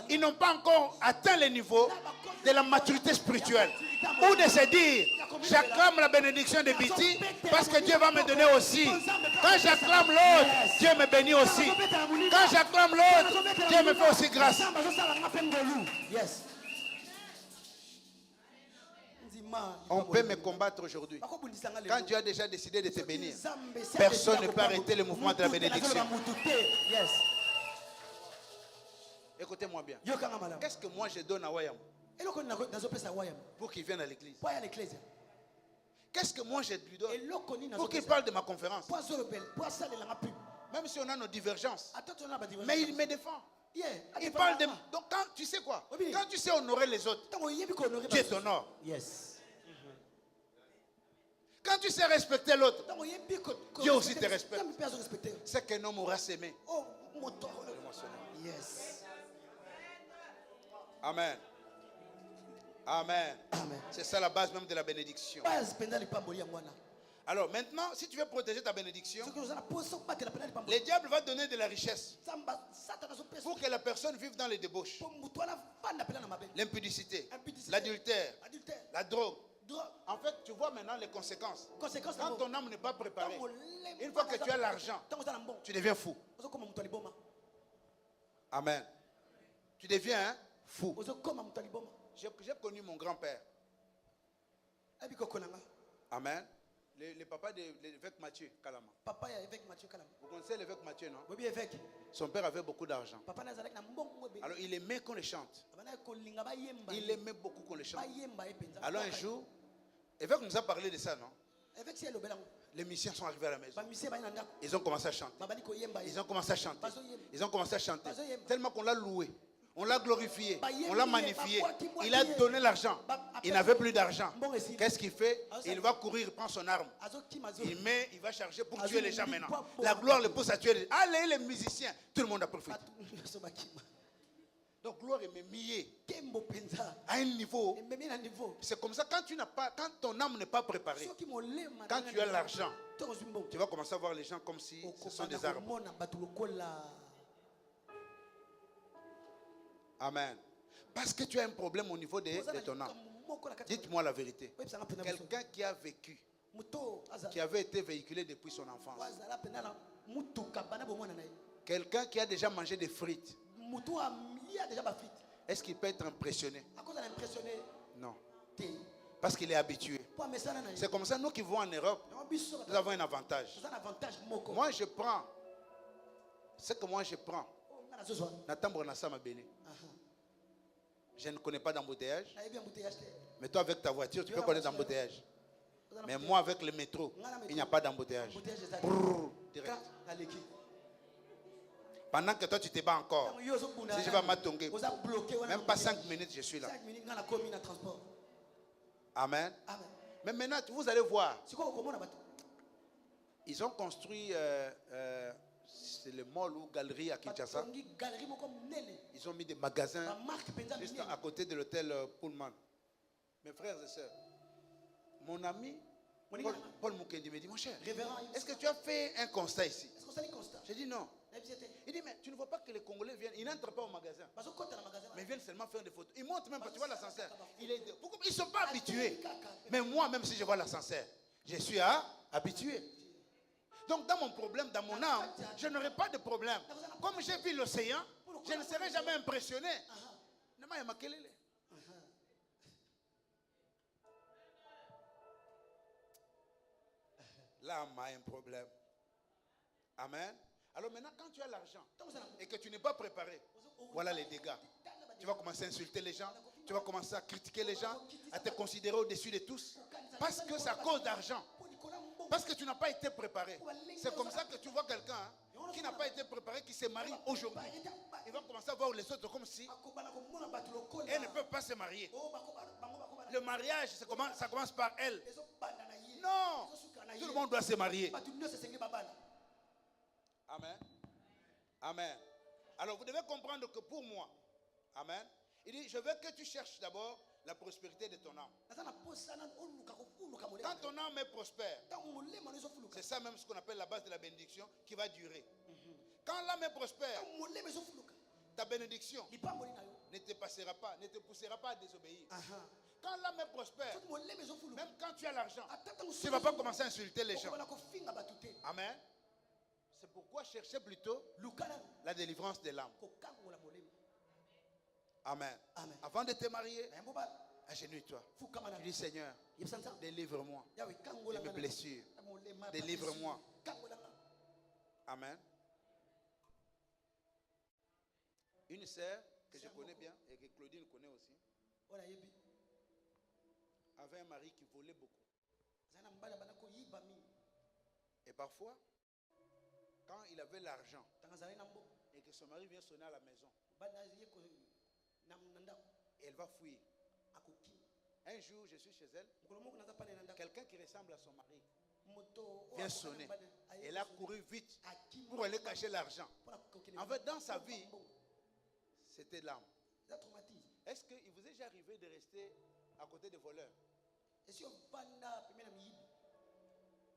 Speaker 1: ils n'ont pas encore atteint le niveau de la maturité spirituelle. Ou de se dire, j'acclame la bénédiction de Biti parce que Dieu va me donner aussi. Quand j'acclame l'autre, Dieu me bénit aussi. Quand j'acclame l'autre, Dieu me fait aussi grâce. On peut me combattre aujourd'hui. Quand Dieu a déjà décidé de te bénir, personne ne peut arrêter le mouvement de la bénédiction. Écoutez-moi bien. Qu'est-ce que moi je donne à Wayam pour qu'il vienne à l'église? Qu'est-ce que moi je lui donne pour qu'il parle de ma conférence? Même si on a nos divergences, mais il me défend. Il parle de... Donc quand tu sais quoi? Quand tu sais honorer les autres, Dieu t'honore. Quand tu sais respecter l'autre, Dieu aussi te respecte. C'est qu'un homme aura s'aimé. Amen. Amen. C'est ça la base même de la bénédiction. Alors maintenant, si tu veux protéger ta bénédiction, le diable va donner de la richesse pour que la personne vive dans les débauches, l'impudicité, l'adultère, la drogue. En fait, tu vois maintenant les conséquences. Quand ton âme n'est pas préparée, une fois que tu as l'argent, tu deviens fou. Amen. Tu deviens fou. J'ai connu mon grand-père. Amen. Le papa de l'évêque Mathieu Kalama. Vous connaissez l'évêque Mathieu, non? Son père avait beaucoup d'argent. Alors il aimait qu'on le chante. Il aimait beaucoup qu'on le chante. Alors un jour, l'évêque nous a parlé de ça, non? Les musiciens sont arrivés à la maison. Ils ont commencé à chanter. Ils ont commencé à chanter. Ils ont commencé à chanter. Tellement qu'on l'a loué. On l'a glorifié, on l'a magnifié. Il a donné l'argent. Il n'avait plus d'argent. Qu'est-ce qu'il fait? Il va courir, il prend son arme. Il va charger pour tuer les gens maintenant. La gloire le pousse à tuer les gens. Allez, les musiciens, tout le monde a profité. Donc, gloire est mémiée à un niveau. C'est comme ça, quand ton âme n'est pas préparée, quand tu as l'argent, tu vas commencer à voir les gens comme si ce sont des arbres. Amen. Parce que tu as un problème au niveau de ton âme. Dites-moi la vérité. Quelqu'un qui a vécu, qui avait été véhiculé depuis son enfance, quelqu'un qui a déjà mangé des frites, est-ce qu'il peut être impressionné? Non. Parce qu'il est habitué. C'est comme ça, nous qui vivons en Europe, nous avons un avantage. Moi, je prends. Ce que moi, je prends. Je ne connais pas d'embouteillage. Mais toi, avec ta voiture, tu peux connaître d'embouteillage. Mais moi, avec le métro, il n'y a pas d'embouteillage. Pendant que toi, tu te bats encore. Si je vais m'attendre, même pas 5 minutes, je suis là. Amen. Mais maintenant, vous allez voir. Ils ont construit c'est le mall ou galerie à Kinshasa. Ils ont mis des magasins juste à côté de l'hôtel Pullman. Mes frères et sœurs, mon ami Paul Mukendi me dit, mon cher, est-ce que tu as fait un constat ici? J'ai dit non. Il dit, mais tu ne vois pas que les Congolais viennent, ils n'entrent pas au magasin, mais ils viennent seulement faire des photos. Ils montent même pas, tu vois l'ascenseur. Ils ne sont pas habitués. Mais moi, même si je vois l'ascenseur, je suis habitué. Donc dans mon problème, dans mon âme, je n'aurai pas de problème. Comme j'ai vu l'océan, je ne serai jamais impressionné. L'âme a un problème. Amen. Alors maintenant, quand tu as l'argent et que tu n'es pas préparé, voilà les dégâts. Tu vas commencer à insulter les gens, tu vas commencer à critiquer les gens, à te considérer au-dessus de tous. Parce que c'est à cause d'argent. Parce que tu n'as pas été préparé. C'est comme ça que tu vois quelqu'un qui n'a pas été préparé, qui se marie aujourd'hui. Il va commencer à voir les autres comme si elle ne peut pas se marier. Le mariage, ça commence par elle. Non, tout le monde doit se marier. Amen. Amen. Alors vous devez comprendre que pour moi, amen, il dit, je veux que tu cherches d'abord la prospérité de ton âme. Quand ton âme est prospère, c'est ça même ce qu'on appelle la base de la bénédiction qui va durer. Quand l'âme est prospère, ta bénédiction ne te passera pas, ne te poussera pas à désobéir. Quand l'âme est prospère, même quand tu as l'argent, tu ne vas pas commencer à insulter les gens. Amen. C'est pourquoi chercher plutôt la délivrance de l'âme. Amen. Avant de te marier, agenouille-toi. Tu dis, Seigneur, délivre-moi de mes blessures. Délivre-moi. Amen. Une sœur que je connais bien et que Claudine connaît aussi avait un mari qui volait beaucoup. Et parfois, quand il avait l'argent et que son mari vient sonner à la maison, elle va fuir. Un jour, je suis chez elle. Quelqu'un qui ressemble à son mari vient sonner. Elle a couru vite pour aller cacher l'argent. En fait, dans sa vie, c'était l'âme. Est-ce qu'il vous est déjà arrivé de rester à côté des voleurs?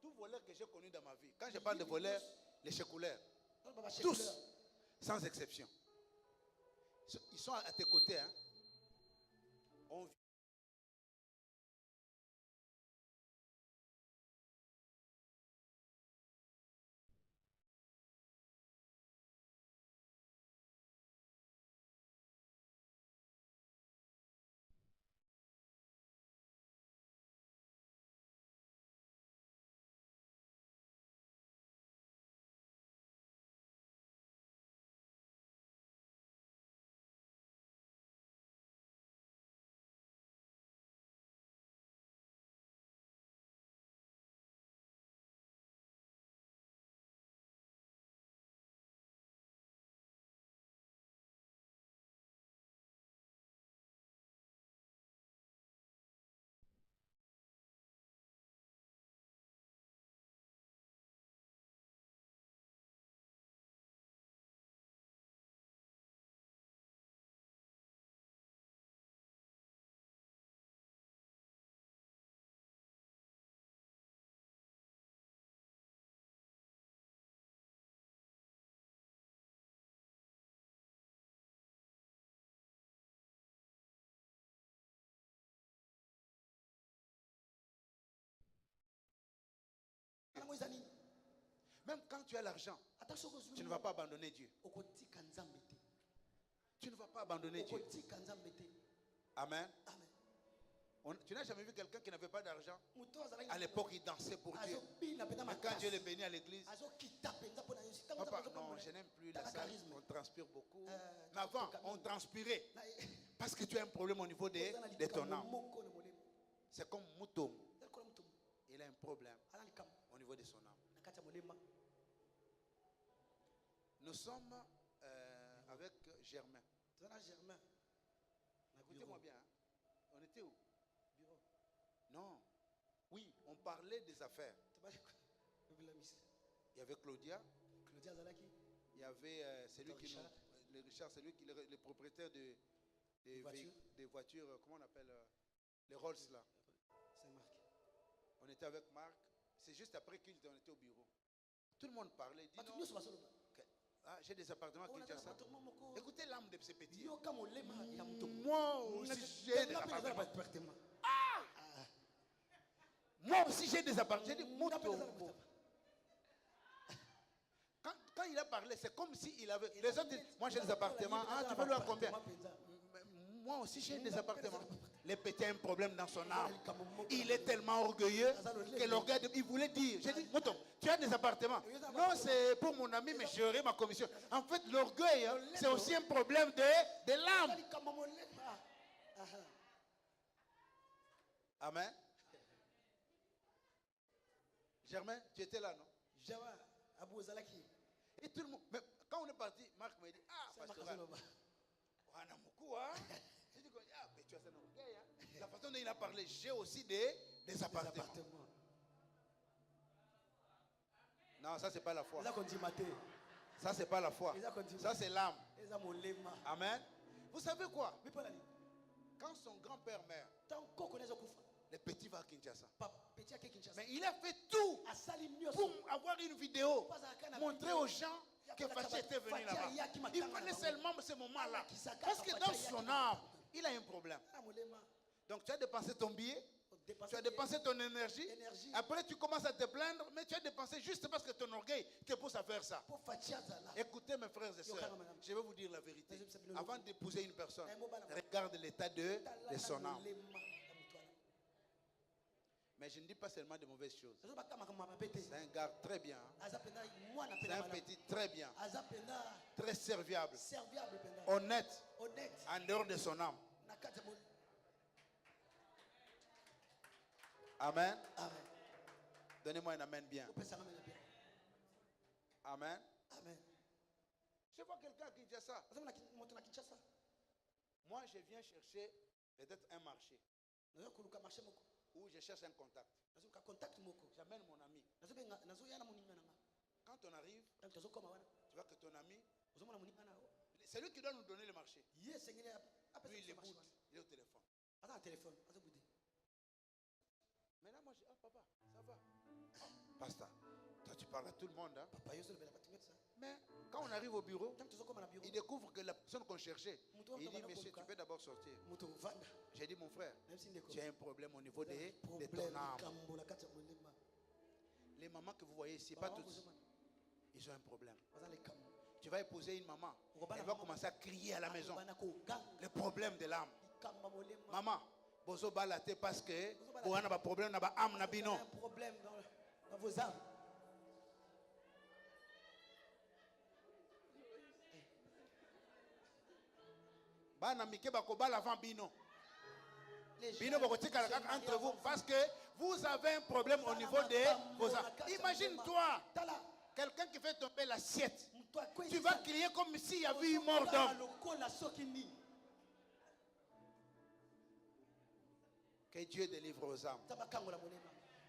Speaker 1: Tous voleurs que j'ai connus dans ma vie, quand je parle de voleurs, les chécouleurs, tous, sans exception, ils sont à tes côtés. On
Speaker 2: Même quand tu as l'argent, tu ne vas pas abandonner Dieu. Tu ne vas pas abandonner Dieu. Amen. Tu n'as jamais vu quelqu'un qui n'avait pas d'argent? À l'époque, il dansait pour Dieu. Mais quand Dieu les bénit à l'église, papa, non, je n'aime plus la salle. On transpire beaucoup. Mais avant, on transpirait. Parce que tu as un problème au niveau de ton âme. C'est comme Moutom. Il a un problème au niveau de son âme. Nous sommes avec Germain. Écoutez-moi bien. Hein. On était où? Non. Oui, on parlait des affaires. Il y avait Claudia. Il y avait celui qui le Richard, celui qui le propriétaire des voitures, comment on appelle les Rolls là. On était avec Marc. C'est juste après qu'il on était au bureau. Tout le monde parlait. Dit non. J'ai des appartements à Kinshasa. Écoutez l'âme de ces petits. Moi aussi j'ai des appartements. Moi aussi j'ai des appartements. J'ai dit quand il a parlé, c'est comme s'il avait. Les autres disent, moi j'ai des appartements. Tu veux leur combien? Moi aussi j'ai des appartements. Le petit a un problème dans son âme. Il est tellement orgueilleux que l'orgueil, il voulait dire. J'ai dit, Mouton, tu as des appartements. Non, c'est pour mon ami, mais j'aurai ma commission. En fait, l'orgueil, c'est aussi un problème de l'âme. Amen. Germain, tu étais là, non? Et tout le monde, mais quand on est parti, Marc m'a dit, pasteur, on a beaucoup, hein? J'ai dit, mais tu as un orgueil, hein? La façon dont il a parlé, j'ai aussi des appartements. Non, ça, c'est pas la foi. Ça, c'est pas la foi. Ça, c'est l'âme. Amen. Vous savez quoi? Quand son grand-père meurt, le petit va à Kinshasa. Mais il a fait tout pour avoir une vidéo, montrer aux gens que Fachi était venu là-bas. Il fallait seulement ce moment-là. Parce que dans son âme, il a un problème. Donc tu as dépensé ton billet, tu as dépensé ton énergie. Après tu commences à te plaindre, mais tu as dépensé juste parce que ton orgueil te pousse à faire ça. Écoutez mes frères et sœurs, je vais vous dire la vérité. Avant d'épouser une personne, regarde l'état de son âme. Mais je ne dis pas seulement de mauvaises choses. C'est un gars très bien. C'est un petit très bien. Très serviable. Honnête. En dehors de son âme. Amen. Donnez-moi un amen bien. Amen. Je vois quelqu'un à Kinshasa. Moi, je viens chercher peut-être un marché. Où je cherche un contact. J'amène mon ami. Quand on arrive, tu vois que ton ami, c'est lui qui doit nous donner le marché. Lui, il écoute. Il est au téléphone. Maintenant, moi, je dis, papa, ça va. Pasteur, toi, tu parles à tout le monde. Hein? Mais quand on arrive au bureau, il découvre que la personne qu'on cherchait, il dit, monsieur, tu peux d'abord sortir. J'ai dit, mon frère, tu as un problème au niveau de ton âme. Les mamans que vous voyez ici, pas toutes, ils ont un problème. Tu vas épouser une maman, elle va commencer à crier à la maison. Le problème de l'âme. Maman, bozo balate parce que vous avez un problème dans l'âme. Un problème dans vos âmes. Entre vous parce que vous avez un problème au niveau de vos âmes. Imagine-toi quelqu'un qui fait tomber l'assiette. Tu vas crier comme s'il y avait une mort d'homme. Que Dieu délivre vos âmes.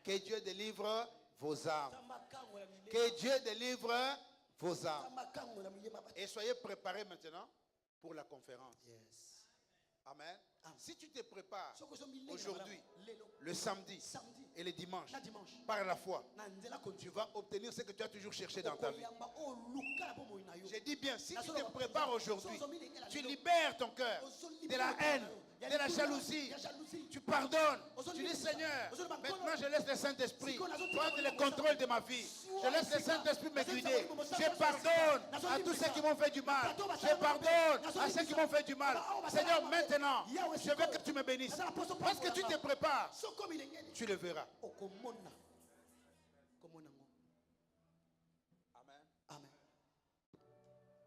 Speaker 2: Que Dieu délivre vos âmes. Que Dieu délivre vos âmes. Et soyez préparés maintenant pour la conférence. Amen. Si tu te prépares aujourd'hui, le samedi et le dimanche, par la foi, tu vas obtenir ce que tu as toujours cherché dans ta vie. Je dis bien, si tu te prépares aujourd'hui, tu libères ton cœur de la haine,
Speaker 1: de la jalousie. Tu pardonnes. Tu dis Seigneur, maintenant je laisse le Saint-Esprit prendre le contrôle de ma vie. Je laisse le Saint-Esprit me guider. Je pardonne à tous ceux qui m'ont fait du mal. Je pardonne à ceux qui m'ont fait du mal. Seigneur, maintenant, je veux que tu me bénisses. Parce que tu te prépares, tu le verras.
Speaker 2: Amen.
Speaker 4: Amen.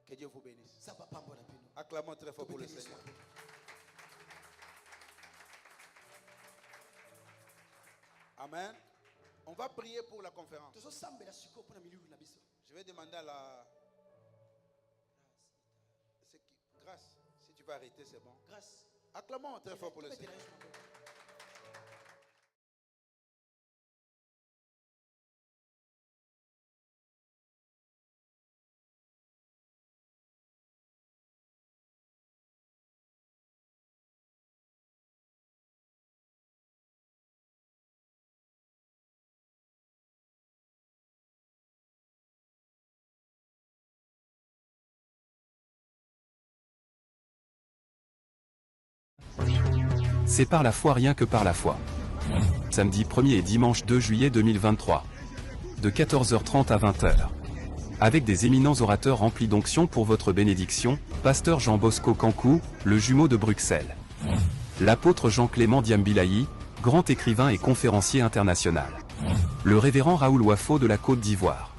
Speaker 1: Que Dieu vous bénisse.
Speaker 4: Amen.
Speaker 1: Acclamons très fort pour le Seigneur. Amen. On va prier pour la conférence. Je vais demander à la grâce. Si tu vas arrêter, c'est bon.
Speaker 4: Grâce.
Speaker 1: Acclamons très fort pour le Seigneur.
Speaker 5: C'est par la foi, rien que par la foi. Samedi 1er et dimanche 2 juillet 2023. De 14h30 à 20h. Avec des éminents orateurs remplis d'onction pour votre bénédiction, Pasteur Jean Bosco Kankou, le jumeau de Bruxelles. L'apôtre Jean-Clément Diambilayi, grand écrivain et conférencier international. Le révérend Raoul Wafo de la Côte d'Ivoire.